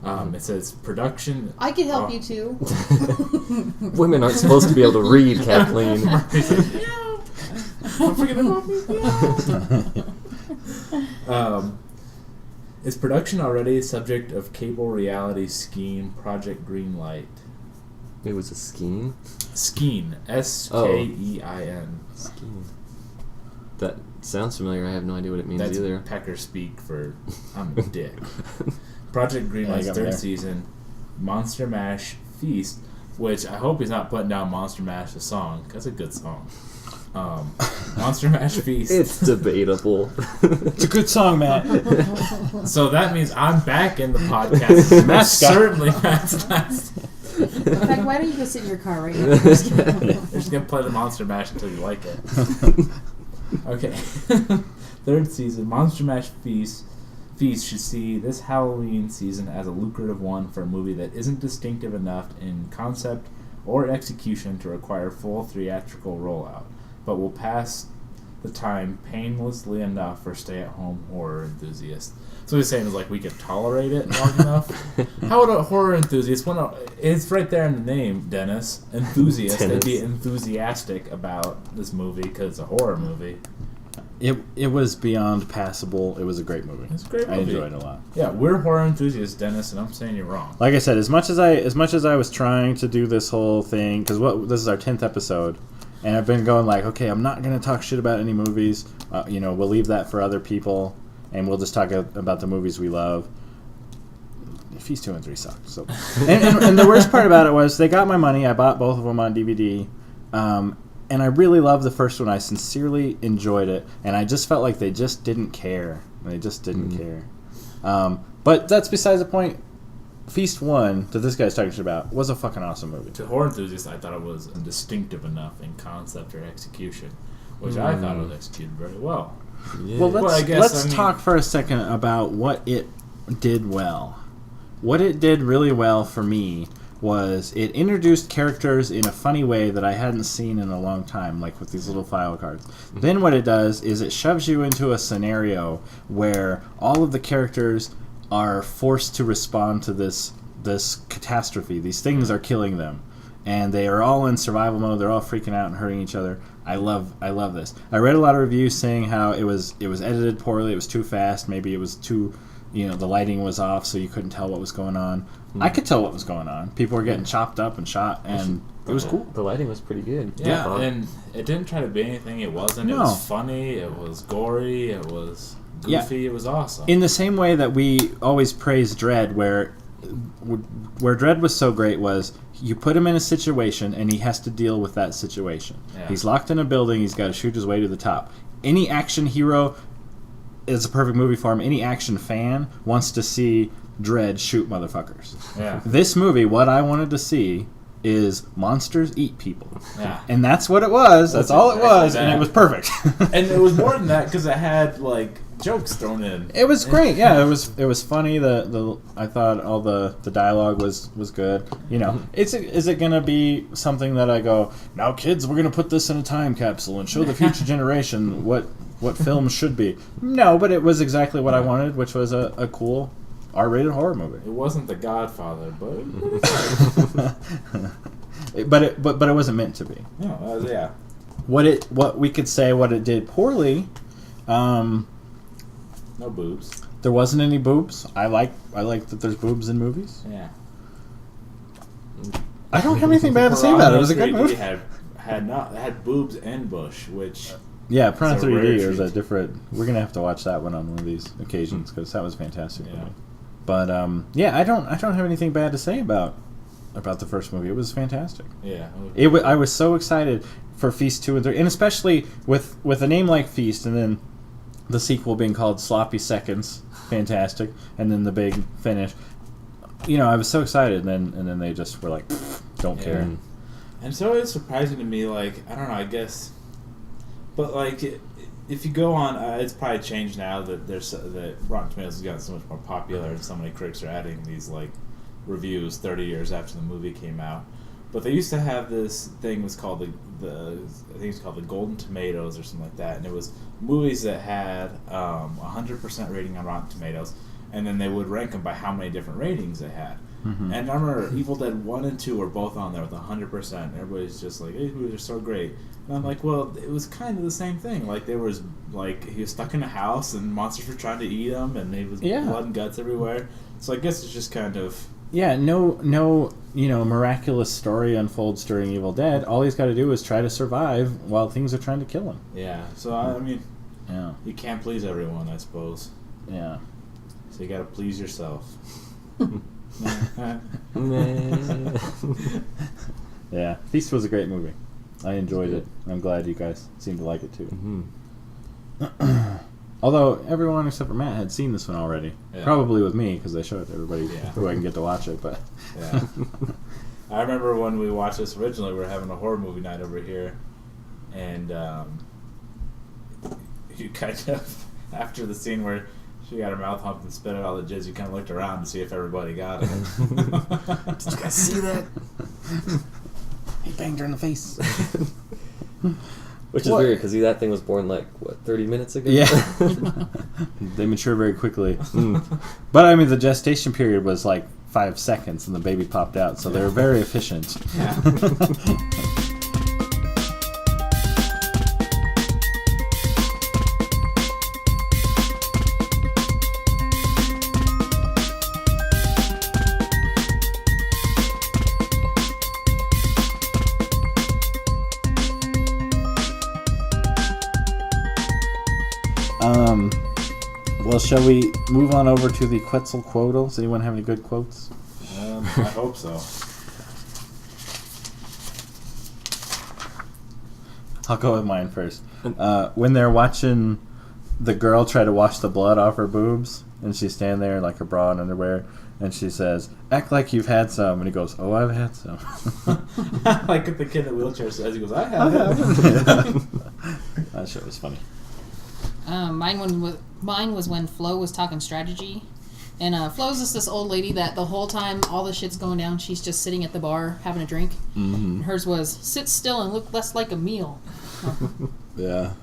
Speaker 2: It says production.
Speaker 4: I can help you too.
Speaker 3: Women aren't supposed to be able to read, Kathleen.
Speaker 2: Don't forget about me. Is production already subject of cable reality scheme Project Greenlight?
Speaker 3: It was a scheme?
Speaker 2: Skeen. S-K-E-I-N.
Speaker 3: Scheme. That sounds familiar. I have no idea what it means
Speaker 2: That's
Speaker 3: either.
Speaker 2: Pecker speak for I'm a dick. Project Greenlight's third season, Monster Mash Feast, which I hope he's not putting down Monster Mash the song. That's a good song. Monster Mash Feast.
Speaker 3: It's debatable.
Speaker 1: It's a good song, Matt.
Speaker 2: So that means I'm back in the podcast.
Speaker 1: Matt's
Speaker 2: certainly Matt's last.
Speaker 4: In fact, why don't you go sit in your car right now?
Speaker 2: We're just going to play the Monster Mash until you like it. Okay. Third season, Monster Mash Feast should see this Halloween season as a lucrative one for a movie that isn't distinctive enough in concept or execution to require full theatrical rollout, but will pass the time painlessly enough for stay-at-home horror enthusiasts. So what he's saying is like we could tolerate it long enough. How would a horror enthusiast? It's right there in the name, Dennis. Enthusiast. They'd be enthusiastic about this movie because it's a horror movie.
Speaker 1: It was beyond passable. It was a great movie.
Speaker 2: It's a great movie.
Speaker 1: I enjoyed it a lot.
Speaker 2: Yeah, we're horror enthusiasts, Dennis, and I'm saying you're wrong.
Speaker 1: Like I said, as much as I was trying to do this whole thing, because this is our 10th episode, and I've been going like, okay, I'm not going to talk shit about any movies. We'll leave that for other people, and we'll just talk about the movies we love. Feast 2 and 3 suck. So, and the worst part about it was they got my money. I bought both of them on DVD. And I really loved the first one. I sincerely enjoyed it. And I just felt like they just didn't care. They just didn't care. But that's besides the point. Feast 1, that this guy's talking shit about, was a fucking awesome movie.
Speaker 2: To horror enthusiasts, I thought it was distinctive enough in concept or execution, which I thought it was executed very well.
Speaker 3: Yeah.
Speaker 1: Well, let's talk for a second about what it did well. What it did really well for me was it introduced characters in a funny way that I hadn't seen in a long time, like with these little file cards. Then what it does is it shoves you into a scenario where all of the characters are forced to respond to this catastrophe. These things are killing them, and they are all in survival mode. They're all freaking out and hurting each other. I love this. I read a lot of reviews saying how it was edited poorly. It was too fast. Maybe it was too... the lighting was off, so you couldn't tell what was going on. I could tell what was going on. People were getting chopped up and shot, and it was cool.
Speaker 3: The lighting was pretty good.
Speaker 2: Yeah, and it didn't try to be anything it wasn't.
Speaker 1: No.
Speaker 2: It was funny, it was gory, it was goofy, It was awesome.
Speaker 1: In the same way that we always praise Dredd, where Dredd was so great was you put him in a situation, and he has to deal with that situation.
Speaker 2: Yeah.
Speaker 1: He's locked in a building, he's got to shoot his way to the top. Any action hero is a perfect movie for him. Any action fan wants to see Dredd shoot motherfuckers.
Speaker 2: Yeah.
Speaker 1: This movie, what I wanted to see is monsters eat people.
Speaker 2: Yeah.
Speaker 1: And that's what it was. That's all it was, and it was perfect.
Speaker 2: And it was more than that because it had like jokes thrown in.
Speaker 1: It was great. Yeah, it was funny. I thought all the dialogue was good. Is it gonna be something that I go, now kids, we're gonna put this in a time capsule and show the future generation what films should be? No, but it was exactly what I wanted, which was a cool R-rated horror movie.
Speaker 2: It wasn't The Godfather, but
Speaker 1: but it wasn't meant to be.
Speaker 2: no, yeah.
Speaker 1: What we could say what it did poorly.
Speaker 2: No boobs.
Speaker 1: There wasn't any boobs. I like that there's boobs in movies.
Speaker 2: Yeah.
Speaker 1: I don't have anything bad to say about it. It was a good movie.
Speaker 2: Had boobs and bush, which
Speaker 1: Yeah, Piranha
Speaker 2: It's a rare
Speaker 1: 3D is
Speaker 2: treat.
Speaker 1: a different... We're going to have to watch that one on one of these occasions, because that was fantastic.
Speaker 2: Yeah.
Speaker 1: But, I don't have anything bad to say about the first movie. It was fantastic.
Speaker 2: yeah.
Speaker 1: I was so excited for Feast 2 and 3, and especially with a name like Feast, and then the sequel being called Sloppy Seconds, fantastic, and then the big finish. I was so excited, and then they just were like, don't care.
Speaker 2: And so it's surprising to me, like, I don't know, I guess, but like, if you go on, it's probably changed now that that Rotten Tomatoes has gotten so much more popular, and so many critics are adding these like reviews 30 years after the movie came out. But they used to have this thing was called the I think it's called the Golden Tomatoes or something like that, and it was movies that had 100% rating on Rotten Tomatoes, and then they would rank them by how many different ratings they had.
Speaker 1: Mm-hmm.
Speaker 2: And I remember Evil Dead 1 and 2 were both on there with 100%. Everybody's just like, "These movies are so great." And I'm like, well, it was kind of the same thing. Like, there was, like, he was stuck in a house and monsters were trying to eat him, and there was blood and guts everywhere. So I guess it's just kind of...
Speaker 1: Yeah, no, miraculous story unfolds during Evil Dead. All he's got to do is try to survive while things are trying to kill him.
Speaker 2: Yeah, so I mean,
Speaker 1: yeah,
Speaker 2: you can't please everyone, I suppose.
Speaker 1: Yeah.
Speaker 2: So you got to please yourself.
Speaker 1: Yeah, Feast was a great movie. I enjoyed it. I'm glad you guys seem to like it too.
Speaker 3: Mm-hmm.
Speaker 1: Although everyone except for Matt had seen this one already.
Speaker 2: Yeah.
Speaker 1: Probably with me because I showed it to everybody who I can get to watch it. But
Speaker 2: yeah. I remember when we watched this originally, we were having a horror movie night over here, and you kind of, after the scene where she got her mouth humped and spit out all the jizz, you kind of looked around to see if everybody got it.
Speaker 3: Did you guys see that?
Speaker 1: He banged her in the face.
Speaker 3: Which is weird, because that thing was born, 30 minutes ago?
Speaker 1: Yeah. They mature very quickly. But, I mean, the gestation period was 5 seconds, and the baby popped out, so they were very efficient.
Speaker 2: Yeah.
Speaker 1: Well, shall we move on over to the Quetzalcoatl? Does anyone have any good quotes?
Speaker 2: I hope so.
Speaker 1: I'll go with mine first. When they're watching the girl try to wash the blood off her boobs, and she's standing there in her bra and underwear, and she says, "Act like you've had some," and he goes, "Oh, I've had some."
Speaker 2: Like the kid in the wheelchair says, he goes, "I have it."
Speaker 1: That shit was funny.
Speaker 4: Mine was when Flo was talking strategy, and Flo's just this old lady that the whole time all the shit's going down, she's just sitting at the bar having a drink.
Speaker 1: Mm-hmm.
Speaker 4: Hers was sit still and look less like a meal.
Speaker 1: Yeah.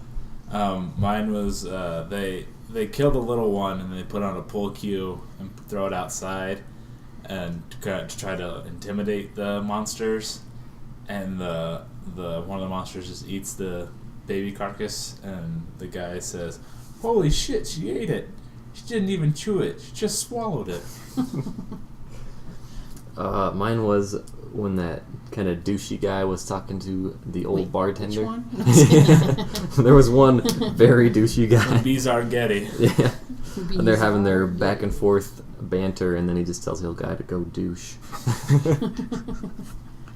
Speaker 2: Mine was they killed a little one and they put on a pull cue and throw it outside and to try to intimidate the monsters, and the one of the monsters just eats the baby carcass, and the guy says, "Holy shit, she ate it. She didn't even chew it. She just swallowed it."
Speaker 3: Mine was when that kind of douchey guy was talking to the old bartender.
Speaker 4: Which one?
Speaker 3: There was one very douchey guy.
Speaker 2: Bizarre-getty.
Speaker 3: Yeah. And they're having their back and forth banter, and then he just tells the old guy to go douche.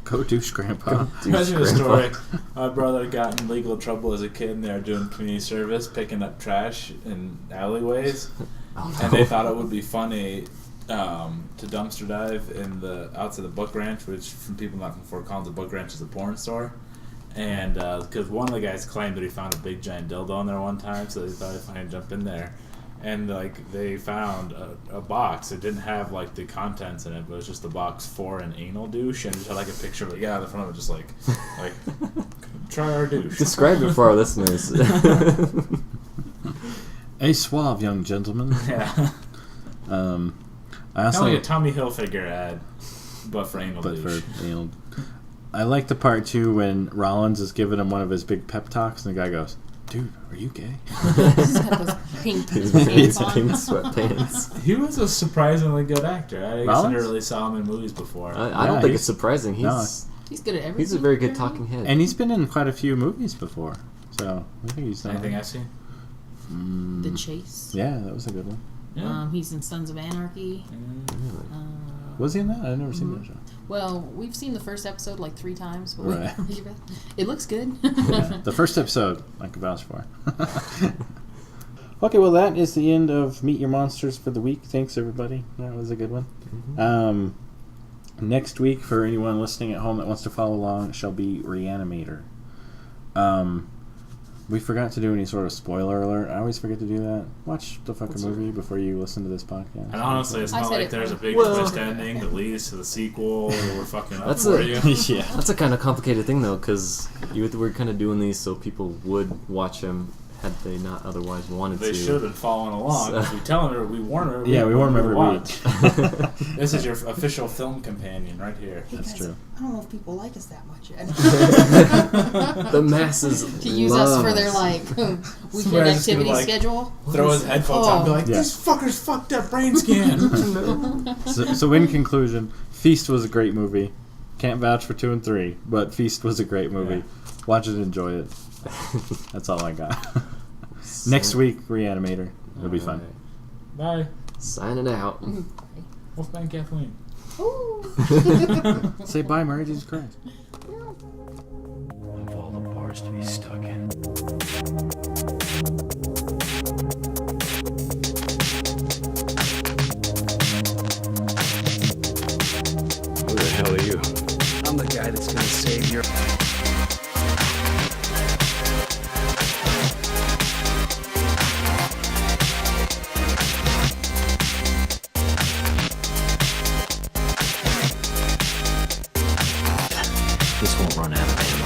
Speaker 1: Go douche, Grandpa.
Speaker 2: Imagine the story. My brother got in legal trouble as a kid, and they were doing community service, picking up trash in alleyways.
Speaker 3: Oh, no.
Speaker 2: And they thought it would be funny to dumpster dive outside the Book Ranch, which, from people not from Fort Collins, the Book Ranch is a porn store. And because one of the guys claimed that he found a big giant dildo in there one time, so they thought it'd be funny to jump in there. And they found a box. It didn't have the contents in it, but it was just a box for an anal douche, and just had a picture of it. Yeah, the front of it, just like try our douche.
Speaker 3: Describe it for our listeners.
Speaker 1: A suave young gentleman.
Speaker 2: Yeah.
Speaker 1: I also
Speaker 2: like a Tommy Hilfiger ad, but for anal douche.
Speaker 1: I like the part too when Rollins is giving him one of his big pep talks, and the guy goes, "Dude, are you gay?"
Speaker 4: He's got those pink pants on.
Speaker 3: Pink sweatpants.
Speaker 2: He was a surprisingly good actor. I guess I
Speaker 1: Rollins?
Speaker 2: never really saw him in movies before.
Speaker 3: I don't think it's surprising.
Speaker 1: No.
Speaker 4: He's good at everything.
Speaker 3: He's a very good talking head.
Speaker 1: And he's been in quite a few movies before, so I think he's done.
Speaker 2: Anything I've seen?
Speaker 4: The Chase.
Speaker 1: Yeah, that was a good one.
Speaker 2: Yeah.
Speaker 4: He's in Sons of Anarchy.
Speaker 1: Was he in that? I've never seen that show.
Speaker 4: Well, we've seen the first episode 3 times, but
Speaker 1: Right.
Speaker 4: it looks good.
Speaker 1: Yeah, the first episode I can vouch for. Okay, well that is the end of Meet Your Monsters for the week. Thanks everybody. That was a good one.
Speaker 3: Mm-hmm.
Speaker 1: Next week, for anyone listening at home that wants to follow along, shall be Reanimator. We forgot to do any sort of spoiler alert. I always forget to do that. Watch the fucking movie before you listen to this podcast.
Speaker 2: And honestly, it's
Speaker 4: I
Speaker 2: not
Speaker 4: said
Speaker 2: like
Speaker 4: it
Speaker 2: there's a
Speaker 4: wrong.
Speaker 2: big
Speaker 3: Well-
Speaker 2: twist ending that leads to the sequel. Or we're fucking up
Speaker 3: That's
Speaker 2: for
Speaker 3: a-
Speaker 2: you.
Speaker 1: Yeah.
Speaker 3: That's a kind of complicated thing, though, because we're kind of doing these so people would watch them had they not otherwise wanted
Speaker 2: They
Speaker 3: to.
Speaker 2: should have followed along.
Speaker 3: So-
Speaker 2: We tell her, we warn her.
Speaker 1: Yeah, we warn them every
Speaker 2: watch.
Speaker 1: week.
Speaker 2: This is your official film companion right here.
Speaker 4: Hey,
Speaker 1: That's
Speaker 4: guys,
Speaker 1: true.
Speaker 4: I don't know if people like us that much yet.
Speaker 3: The masses
Speaker 4: To use us for
Speaker 3: love
Speaker 4: their
Speaker 3: us.
Speaker 4: like weekend
Speaker 2: Somebody's just gonna,
Speaker 4: activity
Speaker 2: like,
Speaker 4: schedule.
Speaker 2: Throw his headphones on and be like,
Speaker 1: Yeah.
Speaker 2: this fucker's fucked up brain scan.
Speaker 1: So in conclusion, Feast was a great movie. Can't vouch for 2 and 3, but Feast was a great movie.
Speaker 2: Yeah.
Speaker 1: Watch it, enjoy it. That's all I got. Next week, Reanimator. It'll be fun.
Speaker 2: Bye.
Speaker 3: Signing out.
Speaker 2: Wolfman Kathleen.
Speaker 4: Ooh.
Speaker 1: Say bye, Mary Jesus Christ.
Speaker 5: Of all the bars to be stuck in.
Speaker 6: Who the hell are you?
Speaker 5: I'm the guy that's gonna save your.
Speaker 6: This won't run out of ammo.